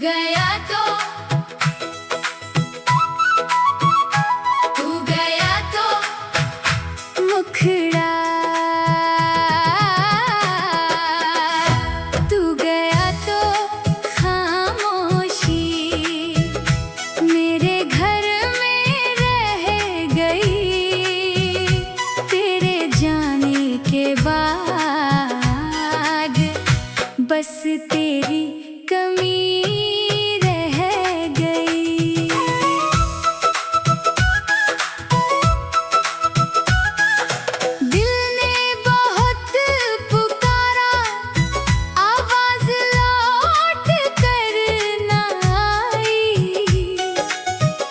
गया तो तू गया तो मुखड़ा तू गया तो खामोशी मेरे घर में रह गई। तेरे जाने के बाद बस तेरी कमी रह गई। दिल ने बहुत पुकारा, आवाज लौट कर न आई।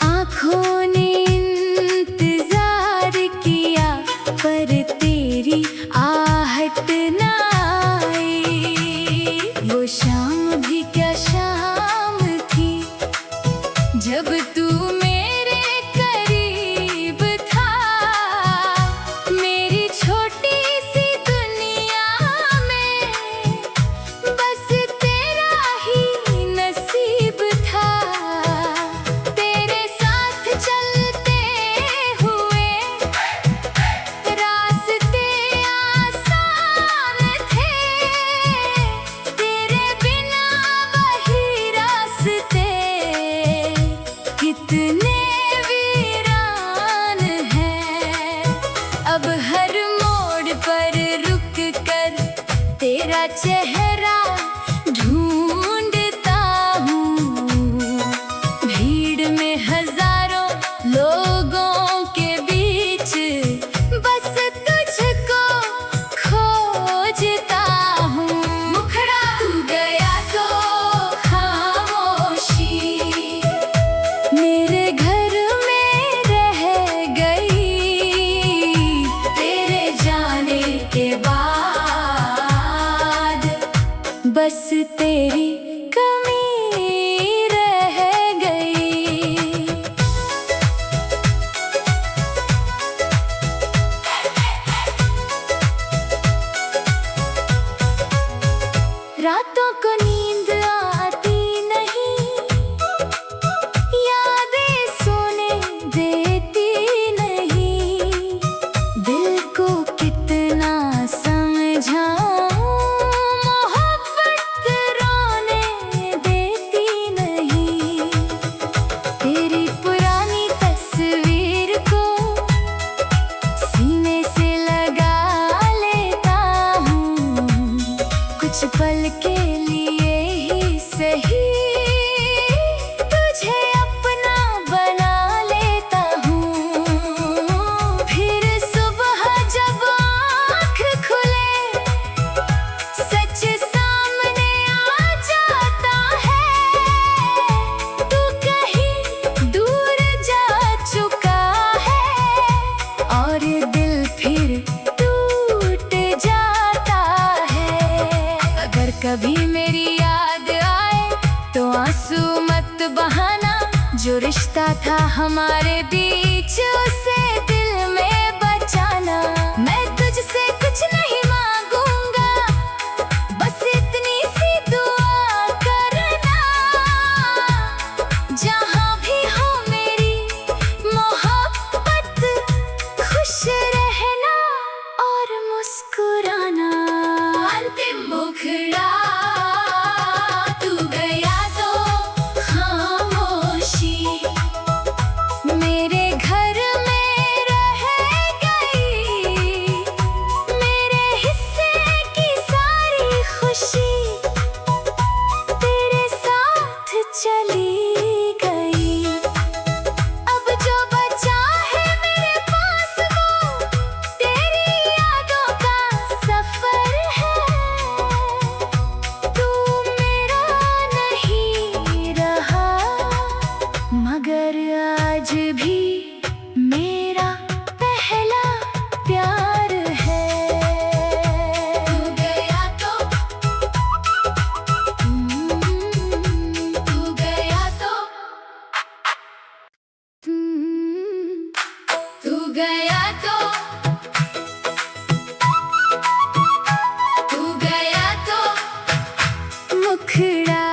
आँखों ने इंतजार किया पर तेरी आहट न आई। वो शाम भी क्या शाम थी जब तू मेरे करीब था। मेरी छोटी सी दुनिया में बस तेरा ही नसीब था। तेरे साथ चलते हुए रास्ते आसान थे, तेरे बिना वही रास्ते कितने वीरान हैं। अब हर मोड़ पर रुक कर तेरा चेहरा ढूंढता हूँ। भीड़ में हजारों लोगों के बीच बस तुझको खोजता हूँ। मुखड़ा तू गया तो खामोशी मेरे घर में रह गई। तेरे जाने के बाद बस तेरी कमी रह गई। रातों को नींद आती नहीं, यादें सोने देती नहीं। दिल को कितना समझाऊं, मोहब्बत रोने देती नहीं। तेरी पुरानी तस्वीर को सीने से लगा लेता हूँ। कुछ पल के लिए ही सही तुझे अपना बना लेता हूँ। फिर सुबह जब आँख खुले सच सामने आ जाता है। तू कहीं दूर जा चुका है और दिल फिर टूट जाता है। अगर कभी मेरी याद आए तो आंसू मत बहाना। जो रिश्ता था हमारे बीच उसे दिल में बचाना। मैं तुझसे कुछ नहीं मांगूंगा, बस इतनी सी दुआ करना। जहाँ भी हो मेरी मोहब्बत, खुश रहना और मुस्कुराना। अंतिम मुखड़ा तू गया तो खामोशी मेरे घर में रह गई। मेरे हिस्से की सारी खुशी तेरे साथ चली गई। अब जो बचा है मेरे पास वो तेरी यादों का सफर है। तू मेरा नहीं रहा मगर आज भी मेरा पहला प्यार है। तू गया तो तू गया तो तू गया तो तू गया तो मुखड़ा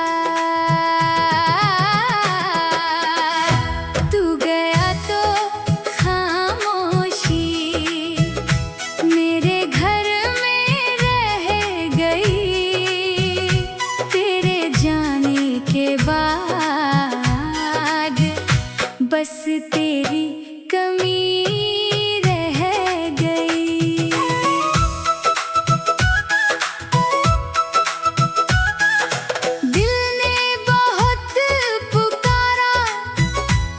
बस तेरी कमी रह गई। दिल ने बहुत पुकारा,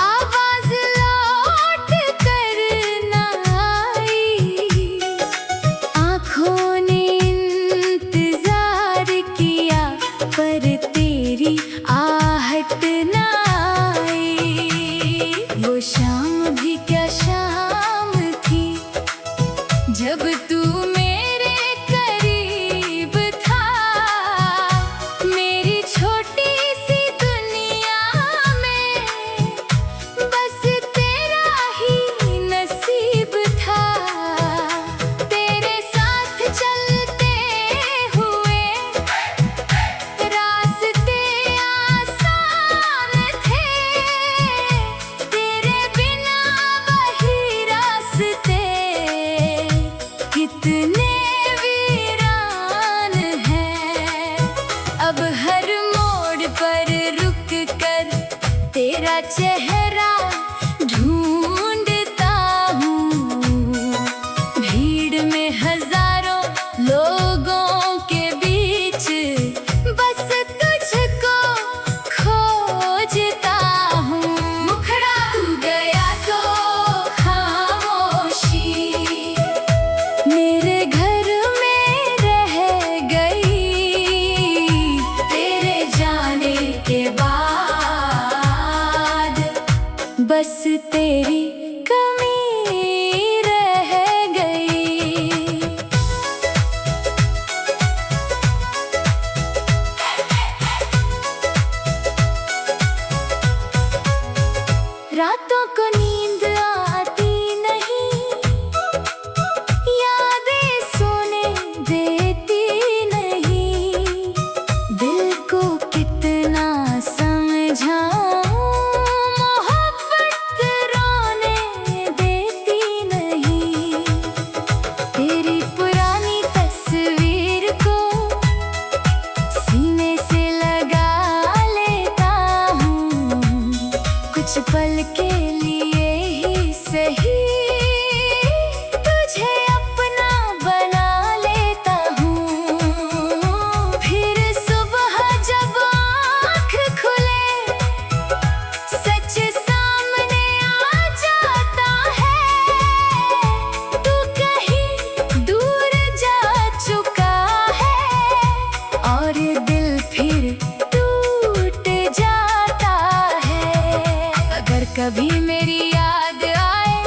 आवाज लौट कर न आई। आँखों ने इंतजार किया पर तेरी आहट न आई। वो शाम भी क्या शाम थी जब तू मेरे करीब था। मेरी छोटी सी दुनिया में बस तेरा ही नसीब था। तेरे साथ चलते हुए रास्ते आसान थे, तेरे बिना वही रास्ते कितने वीरान हैं। अब हर मोड़ पर रुक कर तेरा चेहरा ढूंढता हूँ। भीड़ में हजारों लोगों के बीच बस तुझको खोजता हूँ। मुखड़ा तू गया तो खामोशी मेरे घर में रह गई। तेरे जाने के बाद बस तेरी कमी रह गई। रातों को नींद आती नहीं, यादें सोने देती नहीं। दिल को कितना समझाऊं, मोहब्बत रोने देती नहीं। तेरी पुरानी तस्वीर को सीने से लगा लेता हूँ। कुछ पल के लिए ही सही तुझे अपना बना लेता हूँ। फिर सुबह जब आँख खुले सच सामने आ जाता है। तू कहीं दूर जा चुका है और दिल फिर टूट जाता है। अगर कभी मेरी याद आए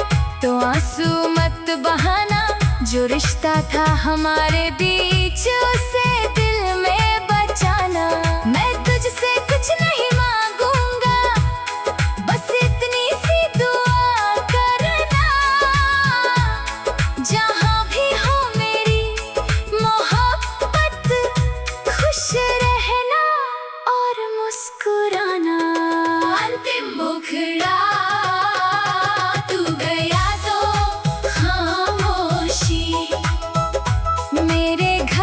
तो आंसू मत बहाना। जो रिश्ता था हमारे बीच उसे दिल में बचाना। मैं तुझसे कुछ नहीं मांगूंगा, बस इतनी सी दुआ करना। जहाँ भी हो मेरी मोहब्बत, खुश रहना और मुस्कुराना। अंतिम मुखड़ा तू गया तो खामोशी मेरे घर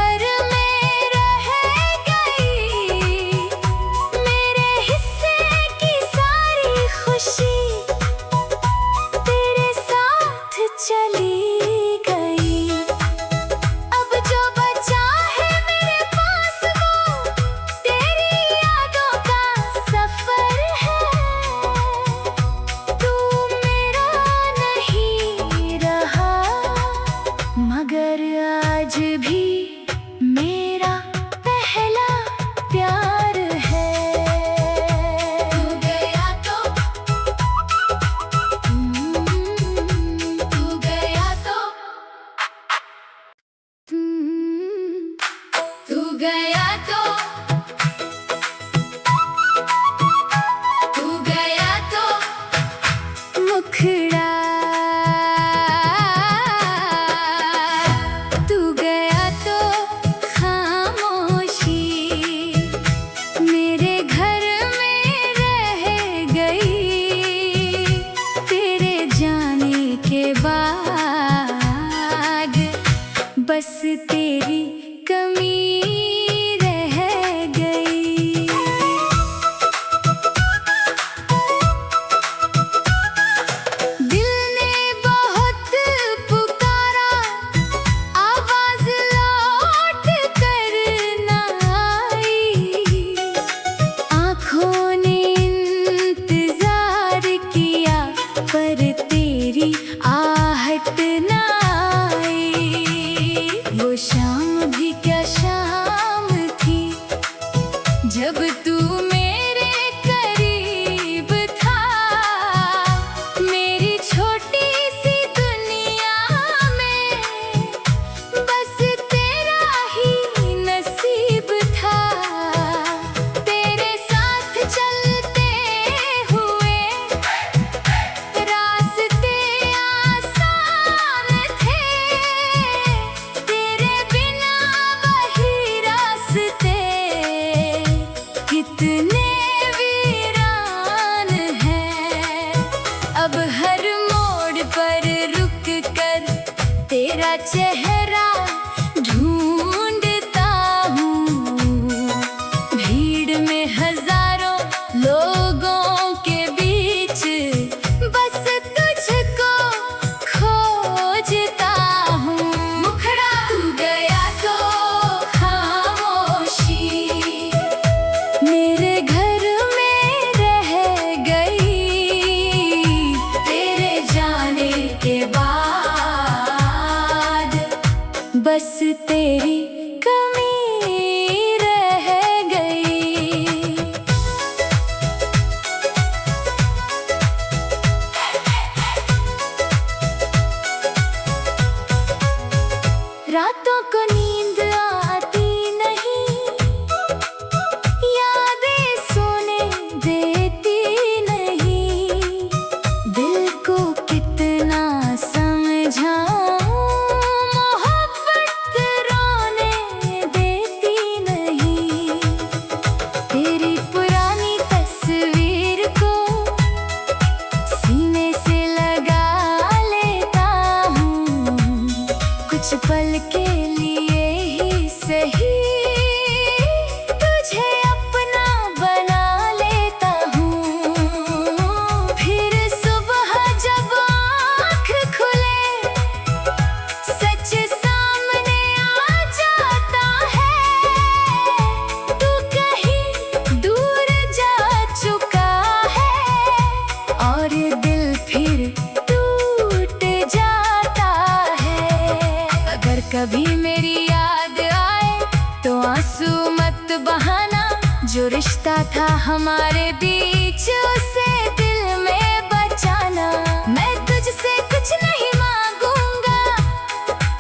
बहाना, जो रिश्ता था हमारे बीच उसे दिल में बचाना। मैं तुझसे कुछ नहीं मांगूंगा,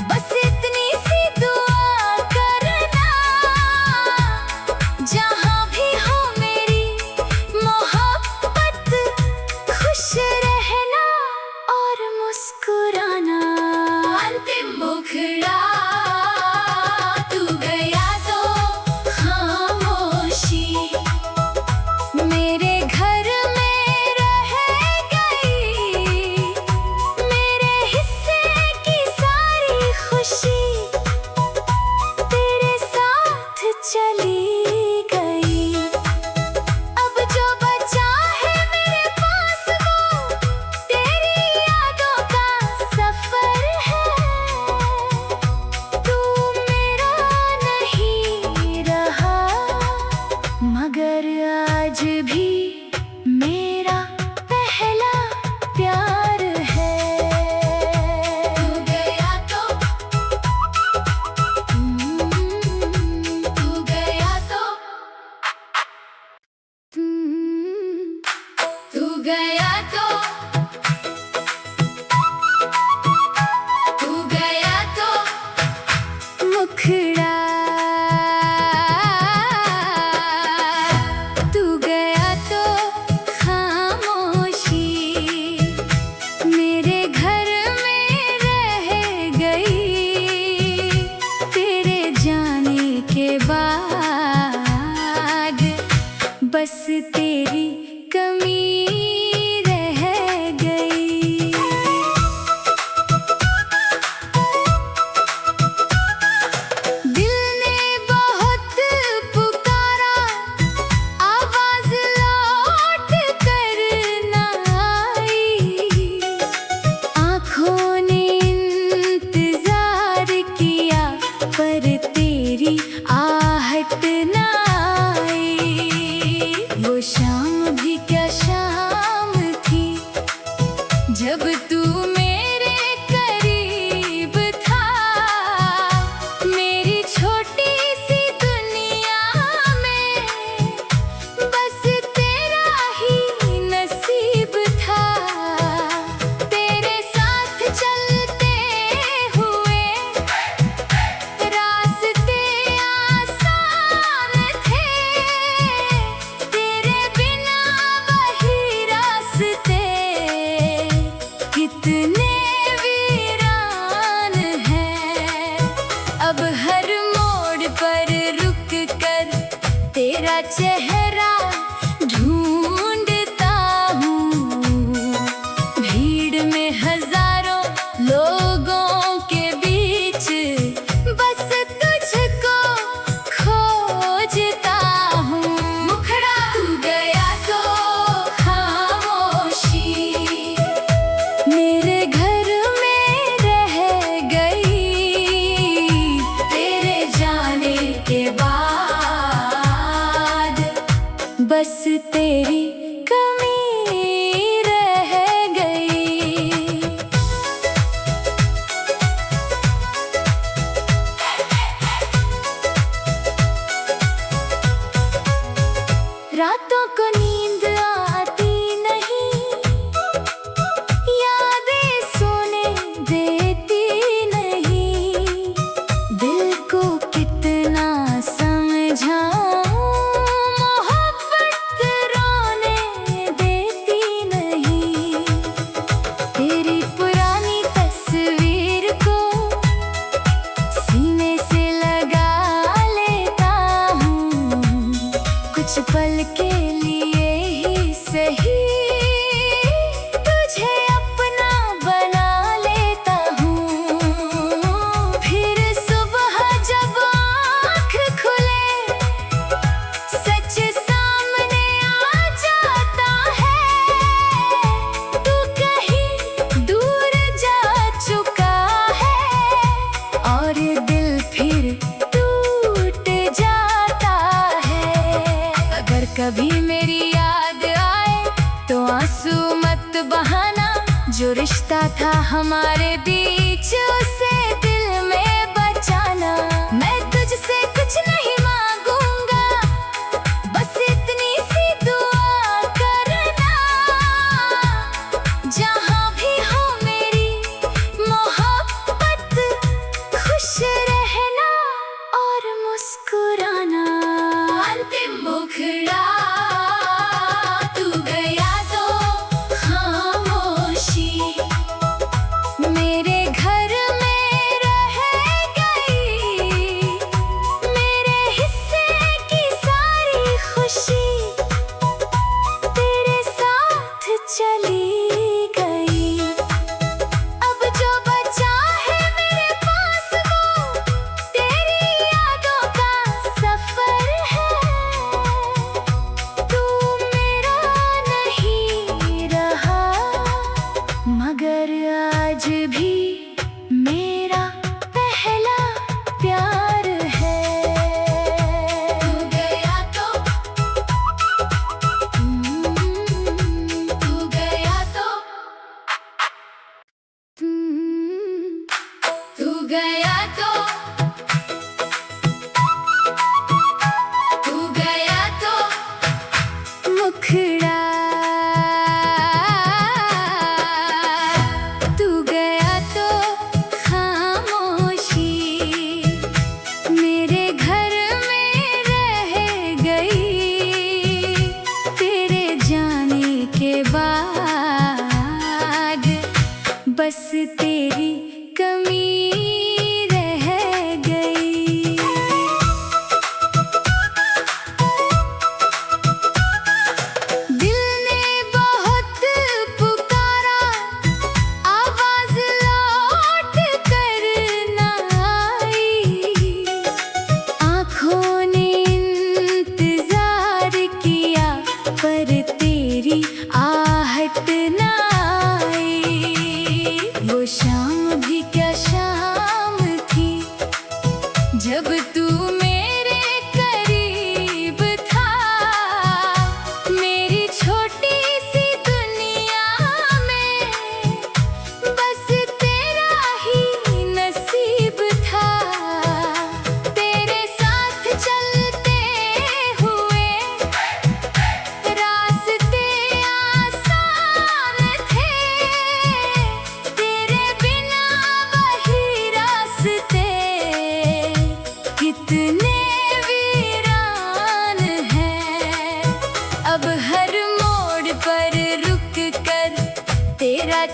बस इतनी सी दुआ करना, जहाँ भी हो मेरी मोहब्बत, खुश रहना और मुस्कुराना। अंतिम मुखड़ा तू गया तो खामोशी मेरे घर में रह गई, मेरे हिस्से की सारी खुशी तेरे साथ चली गई। अब जो बचा है मेरे पास वो तेरी यादों का सफर है। तू मेरा नहीं रहा, मगर आज भी मेरा पहला प्यार है। तू गया तो तू गया तो तू गया तो तू गया तो मुखड़ा तू गया तो खामोशी मेरे घर में रह गई, तेरे जाने के बाद बस तेरी कमी रह गई। दिल ने बहुत पुकारा, आवाज लौट कर न आई, आँखों ने इंतजार किया पर तेरी आहट न आई। वो शाम भी क्या शाम थी, जब तू मेरे करीब था, मेरी छोटी सी दुनिया में बस तेरा ही नसीब था। तेरे साथ चलते हुए रास्ते आसान थे, तेरे बिना वही रास्ते कितने वीरान हैं। अब हर मोड़ पर रुक कर तेरा चेहरा ढूंढता हूँ, भीड़ में हजारों लोगों के बीच बस तुझको खोजता हूँ। मुखड़ा तू गया तो खामोशी मेरे घर में रह गई, तेरे जाने के बाद बस तेरी कमी रह गई। रातों को नींद आती नहीं, यादें सोने देती नहीं, दिल को कितना समझाऊं, मोहब्बत रोने देती नहीं। तेरी पुरानी तस्वीर को सीने से लगा लेता हूँ, कुछ पल के लिए ही सही तुझे अपना बना लेता हूँ। फिर सुबह जब आँख खुले सच सामने आ जाता है, तू कहीं दूर जा चुका है और दिल फिर टूट जाता है। अगर कभी मेरी याद आए तो आंसू मत बहाना, जो रिश्ता था हमारे बीच उसे दिल में बचाना। मैं तुझसे कुछ नहीं मांगूंगा,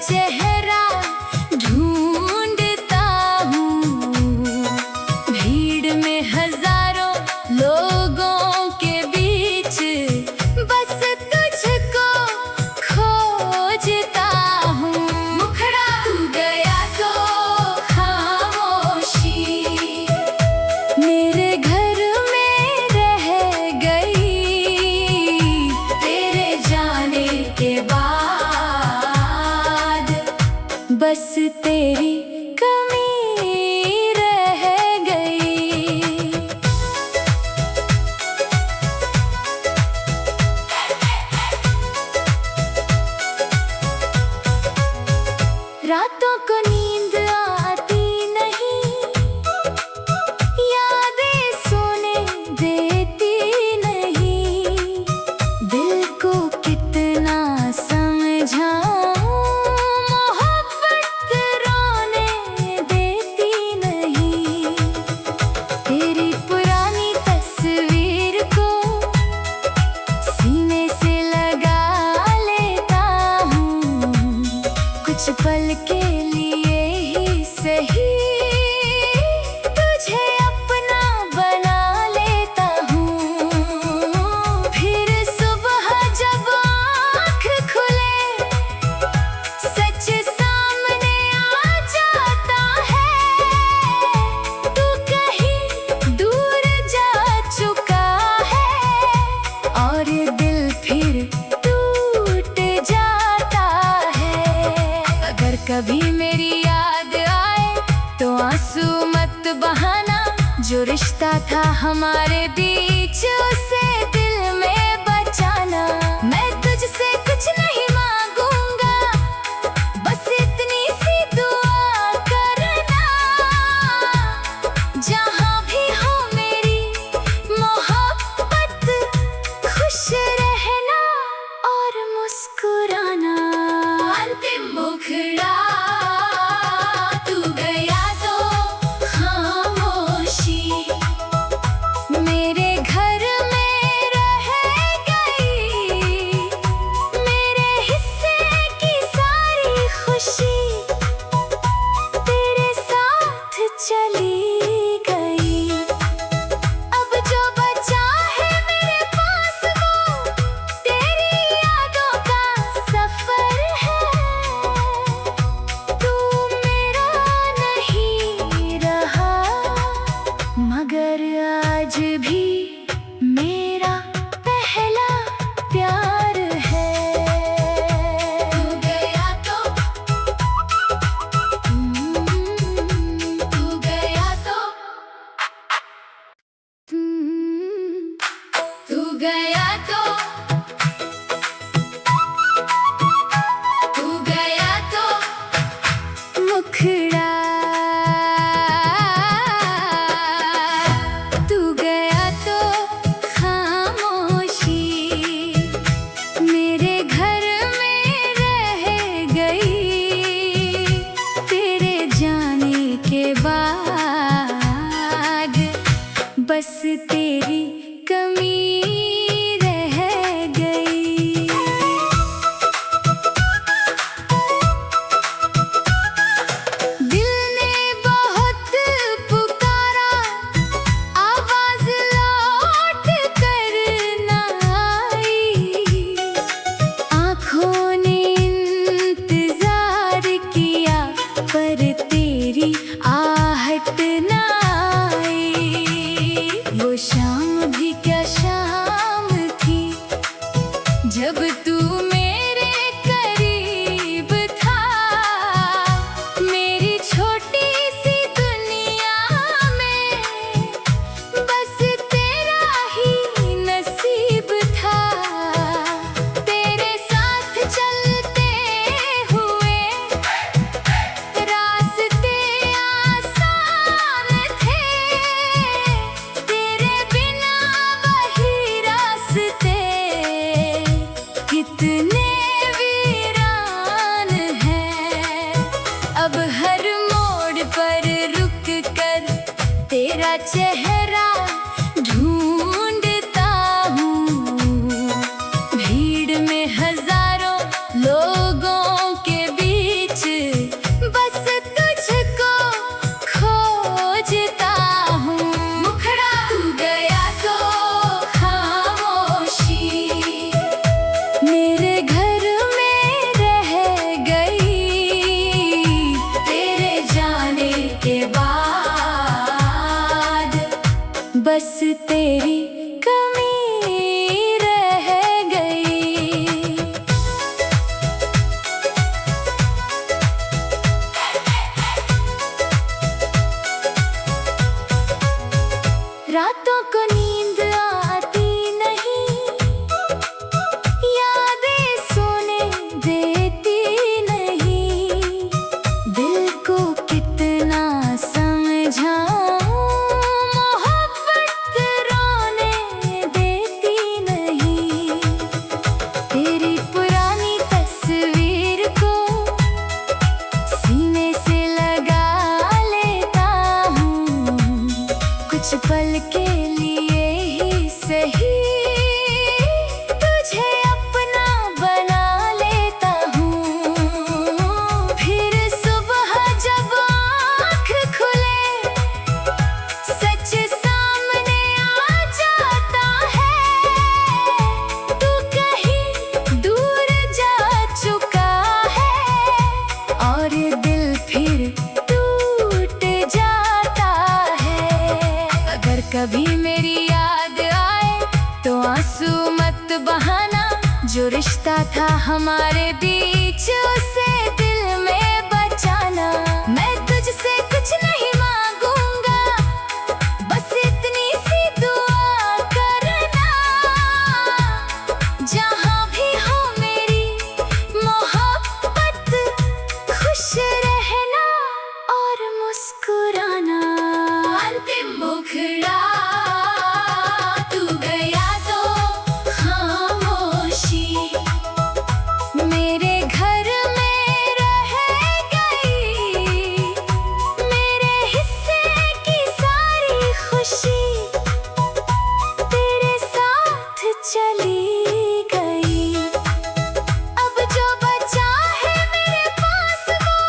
चेहरा ढूंढता हूँ, भीड़ में हजारों लोगों के बीच बस तुझको खोजता हूँ। मुखड़ा तू गया तो खामोशी मेरे घर में रह गई, तेरे जाने के बाद बस तेरी कमी रह गई। रातों को नींद आती नहीं, यादें सोने देती नहीं, दिल को कितना समझाऊं, मोहब्बत रोने देती नहीं। तेरी पुरानी तस्वीर को सीने से लगा लेता हूँ, कुछ पल के लिए ही सही तुझे अपना बना लेता हूँ। फिर सुबह जब आँख खुले सच सामने आ जाता है, तू कहीं दूर जा चुका है और दिल फिर टूट जाता है। अगर कभी मेरी याद आए तो आंसू मत बहाना, जो रिश्ता था हमारे बीच उसे दिल में बचाना। मैं तुझसे कुछ नहीं मांगूंगा, बस इतनी सी दुआ करना, जहाँ भी हो मेरी मोहब्बत खुश रहना और मुस्कुराना। अंतिम मुखड़ा तू गया तो खामोशी मेरे घर में रह गई, मेरे हिस्से की सारी खुशी तेरे साथ चली गई। अब जो बचा है मेरे पास वो तेरी यादों का सफर है, तू मेरा नहीं रहा मगर आज भी मेरा पहला प्यार है। तू गया तो तू गया तो तू गया तो तू गया तो मुखड़ा तू गया तो खामोशी मेरे घर में रह गई, तेरे जाने के बाद बस तेरी कमी रह गई। दिल ने बहुत पुकारा, आवाज लौट कर न आई, आँखों ने इंतजार किया पर तेरी आहट न आई। वो शाम भी क्या शाम थी जब तू मेरे करीब था, मेरी छोटी सी दुनिया में बस तेरा ही नसीब था। तेरे साथ चलते हुए रास्ते आसान थे, तेरे बिना वही रास्ते कितने वीरान हैं। अब हर मोड़ पर रुक कर तेरा चेहरा ढूंढता हूँ, भीड़ में हजारों लोगों के बीच आंसू मत बहाना, जो रिश्ता था हमारे बीच उसे दिल में बचाना। मैं तुझसे कुछ नहीं मांगूंगा, बस इतनी सी दुआ करना, जहां भी हो मेरी मोहब्बत, खुश रहना और मुस्कुराना। अंतिम मुखड़ा तू गया तो खामोशी मेरे घर में रह गई, मेरे हिस्से की सारी खुशी तेरे साथ चली गई। अब जो बचा है मेरे पास वो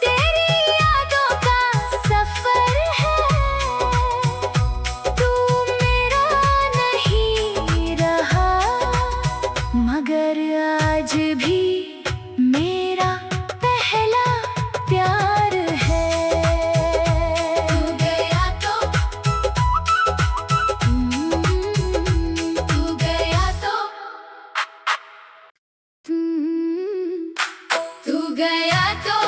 तेरी यादों का सफर है। तू मेरा नहीं रहा, मगर आज भी मेरा पहला प्यार है। तू गया तो तू गया तो तू गया तो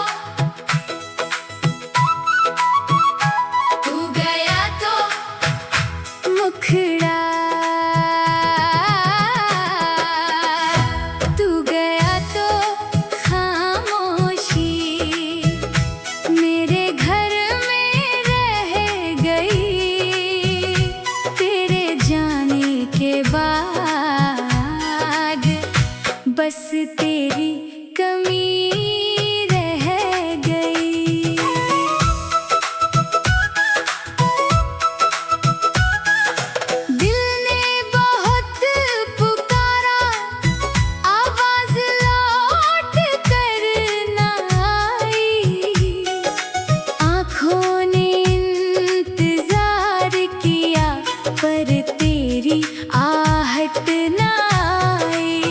तू गया तो मुखड़ा तू गया तो खामोशी मेरे घर में रह गई, तेरे जाने के बाद बस तेरी कमी रह गई। दिल ने बहुत पुकारा, आवाज लौट कर ना आई, आँखों ने इंतजार किया पर तेरी आहट ना आई।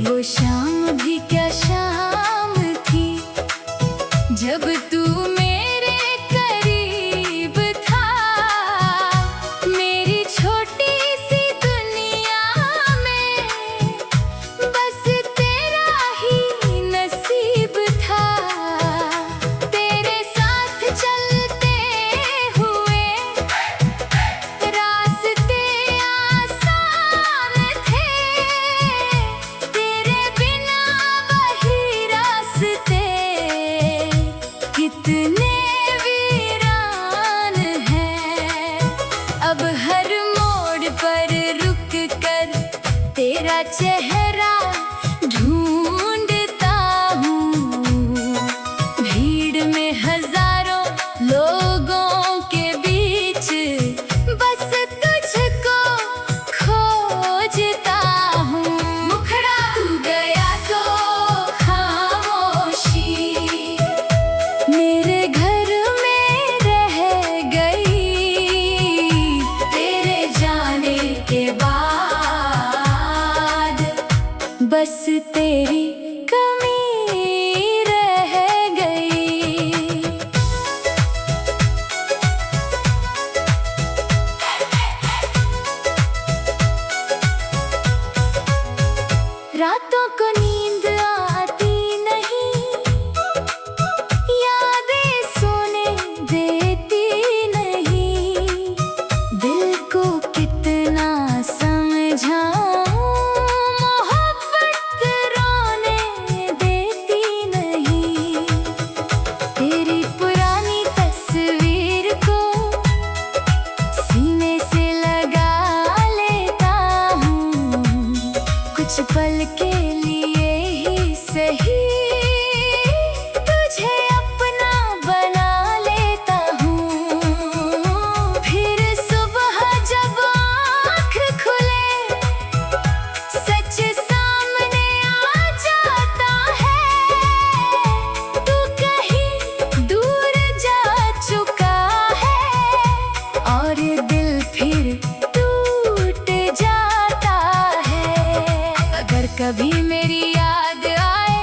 वो शाम भी क्या शाम थी, जब तू मेरे करीब था, मेरी छोटी सी दुनिया में बस तेरा ही नसीब था। तेरे साथ चलते हुए रास्ते आसान थे, तेरे बिना वही रास्ते कितने वीरान हैं। अब हर मोड़ पर रुक कर तेरा चेहरा ढूंढता हूँ, भीड़ में हजारों लोगों के बीच बस तुझको खोजता हूँ। मुखड़ा तू गया तो खामोशी मेरे घर में रह गई, तेरे जाने के बाद बस तेरी कमी रह गई। रातों को नींद आती नहीं, यादें सोने देती नहीं, दिल को कितना समझाऊं, मोहब्बत रोने देती नहीं। तेरी पुरानी तस्वीर को सीने से लगा लेता हूँ, कुछ पल के लिए ही सही तुझे अपना बना लेता हूँ। फिर सुबह जब आँख खुले सच सामने आ जाता है, तू कहीं दूर जा चुका है और दिल फिर टूट जाता है। अगर कभी मेरी याद आए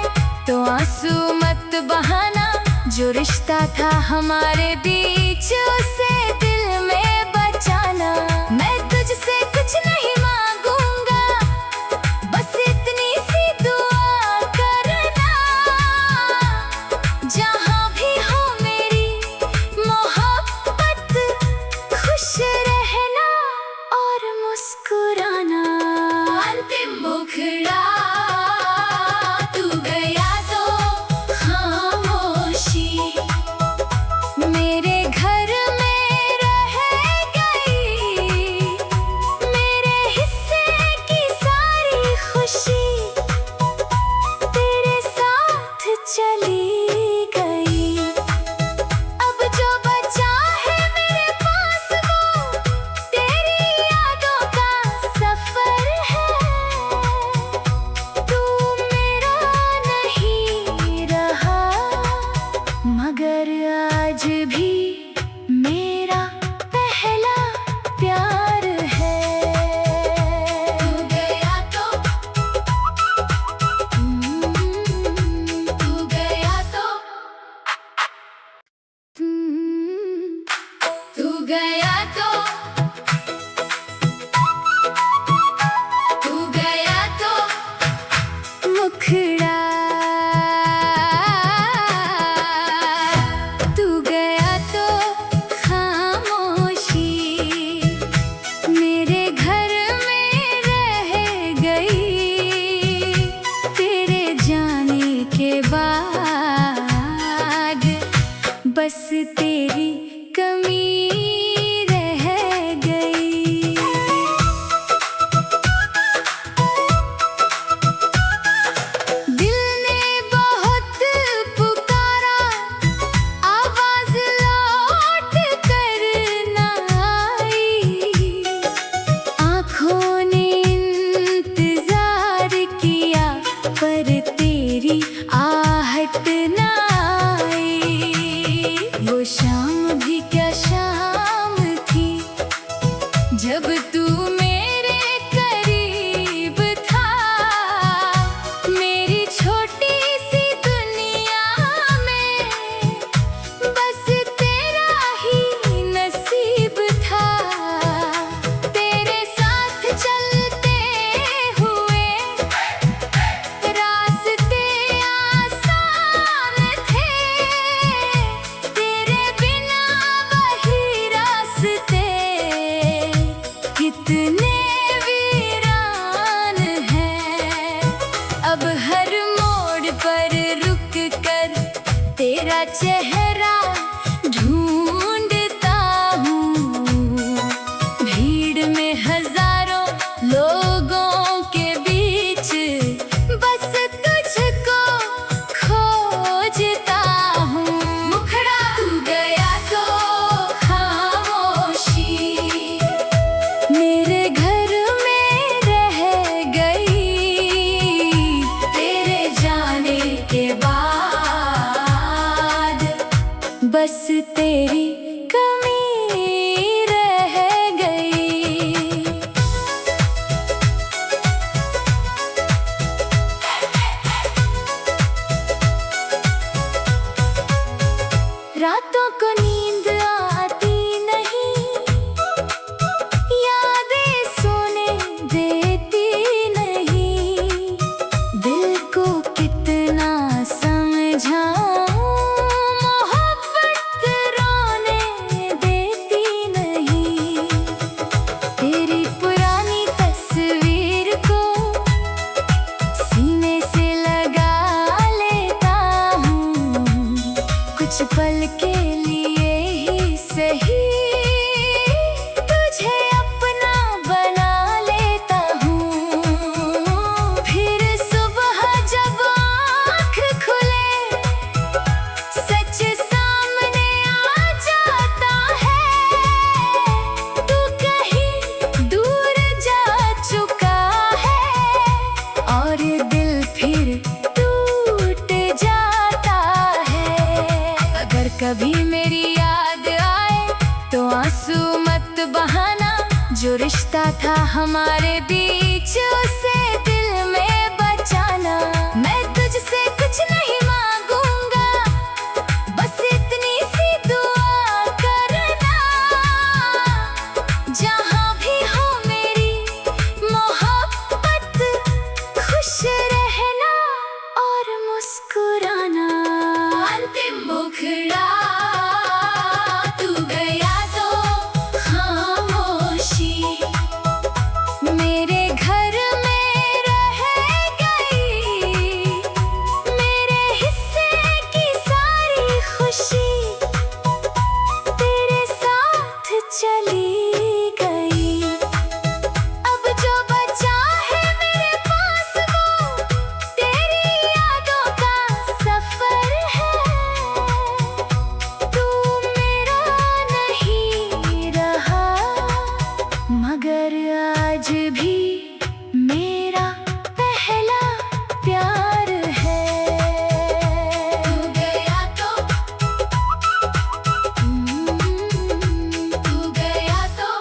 तो आंसू मत बहाना, जो रिश्ता था हमारे बीच उसे दिल में बचाना। मैं तुझसे कुछ नहीं तेरी कमी रह गई। दिल ने बहुत पुकारा, आवाज लौट कर न आई। आँखों ने इंतजार किया पर तेरी आहट न आई। वो शाम भी क्या शाम थी जब तू मेरे करीब था। मेरी छोटी सी दुनिया में बस तेरा ही नसीब था। तेरे साथ चलते हुए रास्ते आसान थे, तेरे बिना वही रास्ते कितने वीरान हैं। अब हर मोड़ पर रुक कर तेरा चेहरा ढूंढता हूँ। भीड़ में हजारों लोगों के बीच बस तुझको खोजता हूँ। मुखड़ा तू गया तो खामोशी मेरे घर में रह गई। तेरे जाने के बाद बस तेरी कमी रह गई। रातों को नींद आती नहीं, यादें सोने देती नहीं। दिल को कितना समझाऊं, मोहब्बत रोने देती नहीं। तेरी पुरानी तस्वीर को सीने से लगा लेता हूँ। कुछ पल के लिए ही सही तुझे अपना बना लेता हूँ। फिर सुबह जब आँख खुले सच सामने आ जाता है। तू कहीं दूर जा चुका है और दिल फिर टूट जाता है। अगर कभी मेरी याद आए तो आंसू मत बहाना। जो रिश्ता था हमारे बीच उसे दिल में बचाना। मैं तुझसे कुछ नहीं मांगूंगा, बस इतनी सी दुआ करना। जहाँ भी हो मेरी मोहब्बत, खुश रहना और मुस्कुराना। अंतिम मुखड़ा तू गया तो खामोशी मेरे घर में रह गई। मेरे हिस्से की सारी खुशी तेरे साथ चली गई। अब जो बचा है मेरे पास वो तेरी यादों का सफर है। तू मेरा नहीं रहा मगर आज भी मेरा पहला प्यार है। तू गया तो तू गया तो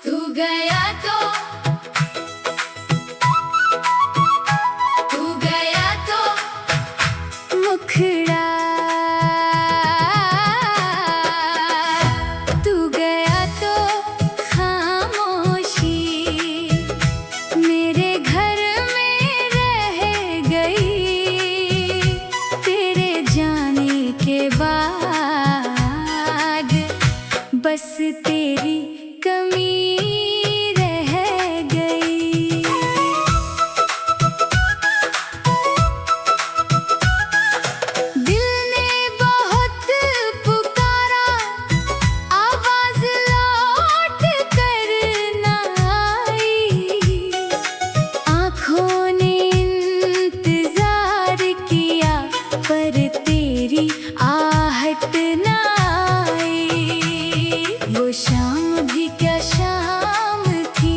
तू गया तो तू गया तो मुखड़ा तू गया तो खामोशी मेरे घर में रह गई। तेरे जाने के बाद बस तेरी कमी रह गई। भी क्या शाम थी,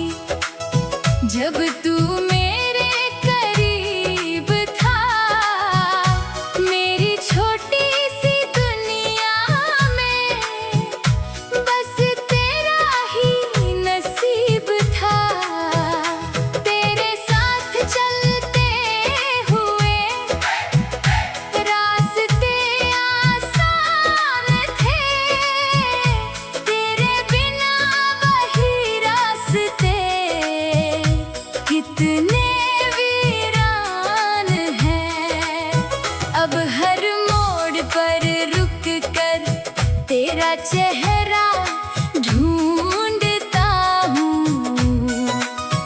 जब तू मेरे करीब था। मेरी छोटी सी दुनिया में बस तेरा ही नसीब था। तेरे साथ चलते हुए रास्ते आसान थे, तेरे बिना वही रास्ते कितने वीरान हैं। अब हर मोड़ पर रुक कर तेरा चेहरा ढूंढता हूँ।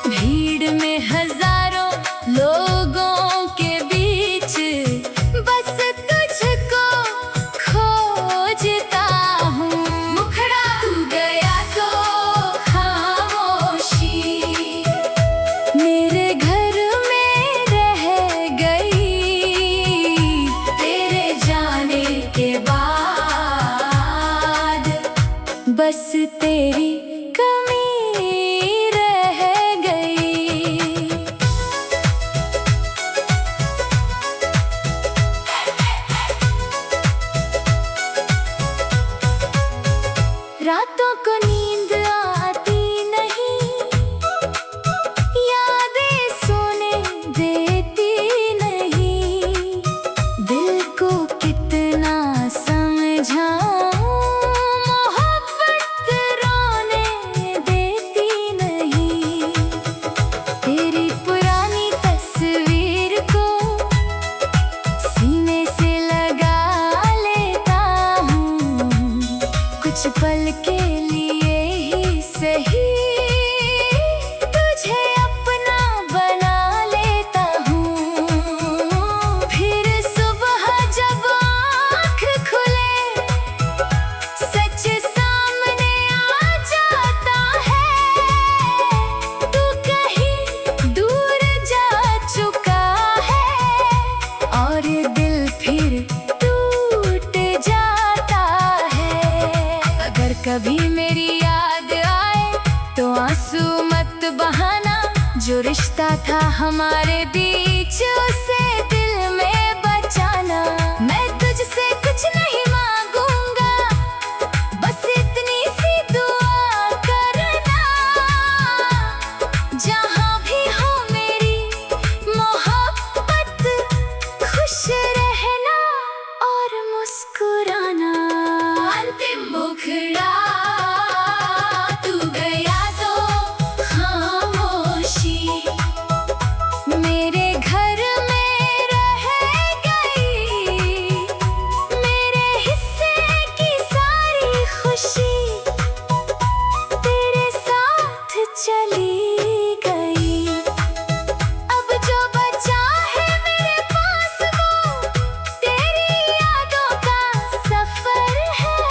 भीड़ में हजारों लोगों के बीच बस तुझको खोजता हूँ। मुखड़ा तू गया तो खामोशी मेरे घर में रह गई। तेरे जाने के बाद बस तेरी कमी रह गई। रातों को नींद आती नहीं, यादें सोने देती नहीं। दिल को कितना समझाऊं, मोहब्बत रोने देती नहीं। तेरी पुरानी तस्वीर को सीने से लगा लेता हूँ। कुछ पल के लिए ही सही तुझे अपना बना लेता हूँ। फिर सुबह जब आँख खुले सच सामने आ जाता है। तू कहीं दूर जा चुका है और दिल फिर टूट जाता है। अगर कभी मेरी याद आए तो आंसू मत बहाना। जो रिश्ता था हमारे बीच उसे दिल में बचाना। मैं तुझसे कुछ नहीं मांगूंगा, बस इतनी सी दुआ करना। जहाँ भी हो मेरी मोहब्बत, खुश रहना और मुस्कुराना। अंतिम मुखड़ा तू गया तो खामोशी मेरे घर में रह गई। मेरे हिस्से की सारी खुशी तेरे साथ चली गई। अब जो बचा है मेरे पास वो तेरी यादों का सफर है।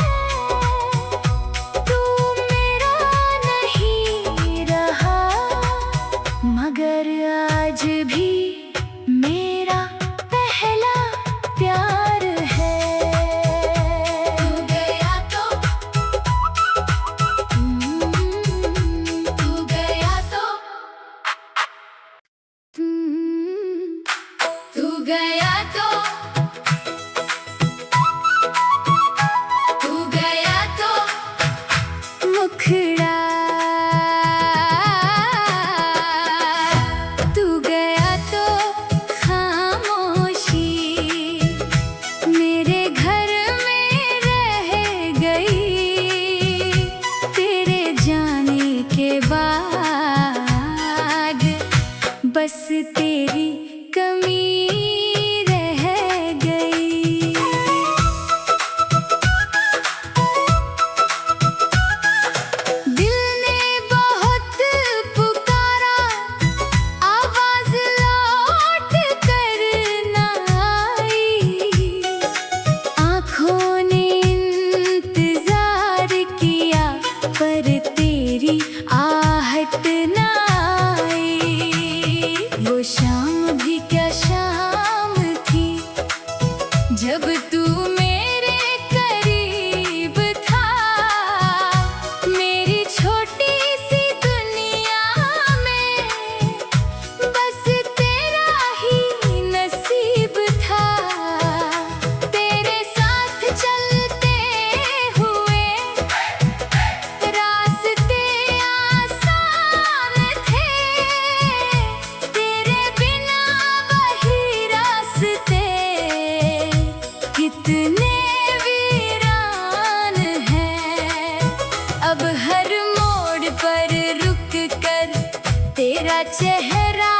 तू मेरा नहीं रहा मगर आज भी मेरा पहला प्यार है। तू गया तो तू गया तो तू गया तो तू गया तो मुखड़ा तू गया तो खामोशी मेरे घर में रह गई। तेरे जाने के बाद बस तेरी कमी रह गई। दिल ने बहुत पुकारा, आवाज लौट कर ना आई। आँखों ने इंतजार किया पर तेरी आहट ना आई। वो शाम भी क्या शाम थी, जब तू मेरे करीब था। मेरी हर मोड़ पर रुक कर तेरा चेहरा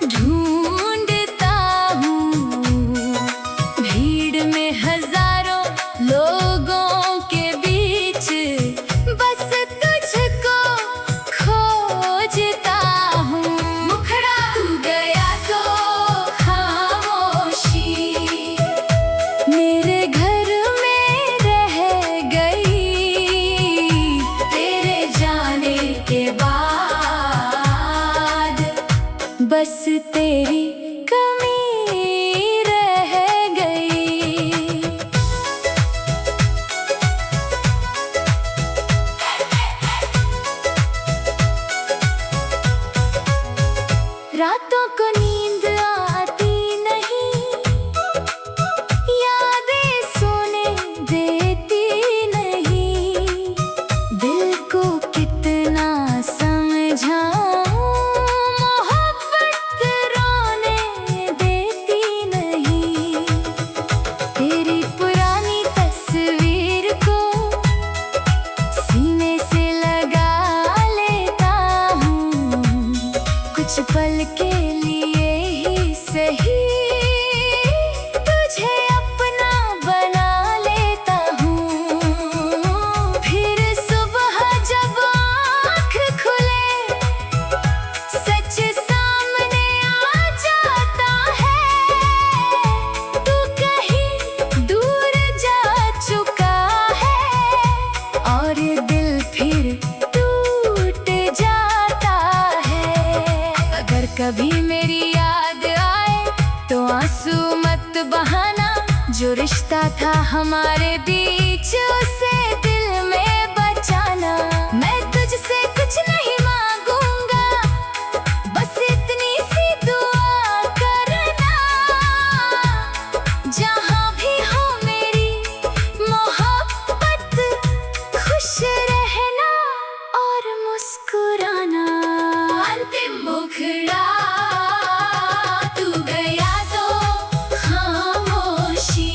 ढूंढता हूँ। भीड़ में हजारों लोगों के बीच बस तुझको खोजता हूँ। मुखड़ा तू गया तो खामोशी मेरे घर में रह गई। तेरे जाने के बाद बस तेरी कमी रह गई। रातों को नींद आती नहीं, यादें सोने देती नहीं। दिल को कितना समझाऊं, मोहब्बत रोने देती नहीं। तेरी पुरानी तस्वीर को सीने से लगा लेता हूँ। कुछ पल के लिए ही सही तुझे अपना बना लेता हूँ। फिर सुबह जब आँख खुले सच सामने आ जाता है। तू कहीं दूर जा चुका है और दिल फिर टूट जाता है। अगर कभी मेरी याद आए तो आंसू मत बहाना। जो रिश्ता था हमारे बीच उसे दिल में बचाना। मैं तुझसे कुछ नहीं मांगूंगा, बस इतनी सी दुआ करना। जहाँ भी हो मेरी मोहब्बत, खुश रहना और मुस्कुराना। अंतिम मुखड़ा तू गया तो खामोशी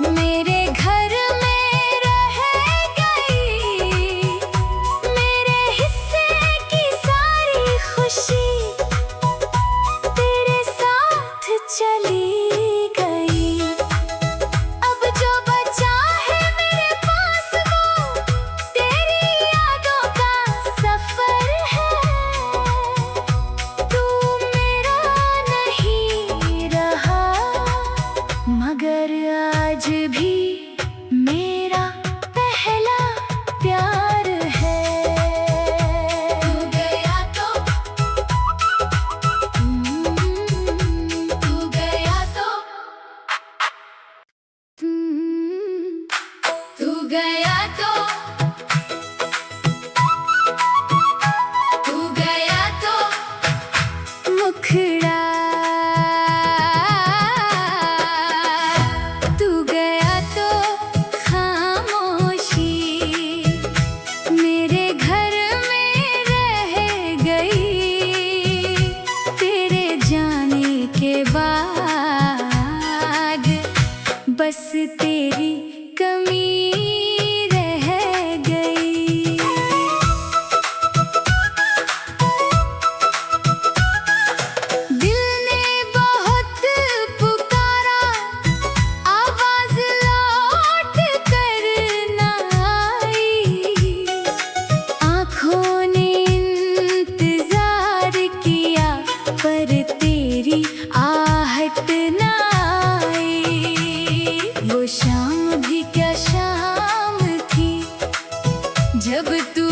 मेरे घर में रह गई। मेरे हिस्से की सारी खुशी तेरे साथ चली गई। अब जो बचा है मेरे पास वो तेरी यादों का सफर है। तू मेरा नहीं रहा मगर आज भी मेरा पहला प्यार है। तू गया तो तू गया तो तू गया तो तू गया तो मुखड़ा तू गया तो खामोशी मेरे घर में रह गई। तेरे जाने के बाद बस तेरी कमी रह गई। दिल ने बहुत पुकारा, आवाज लौट कर ना आई। आँखों ने इंतजार किया पर तेरी आहट ना आई। वो शाम भी क्या शाम थी जब तू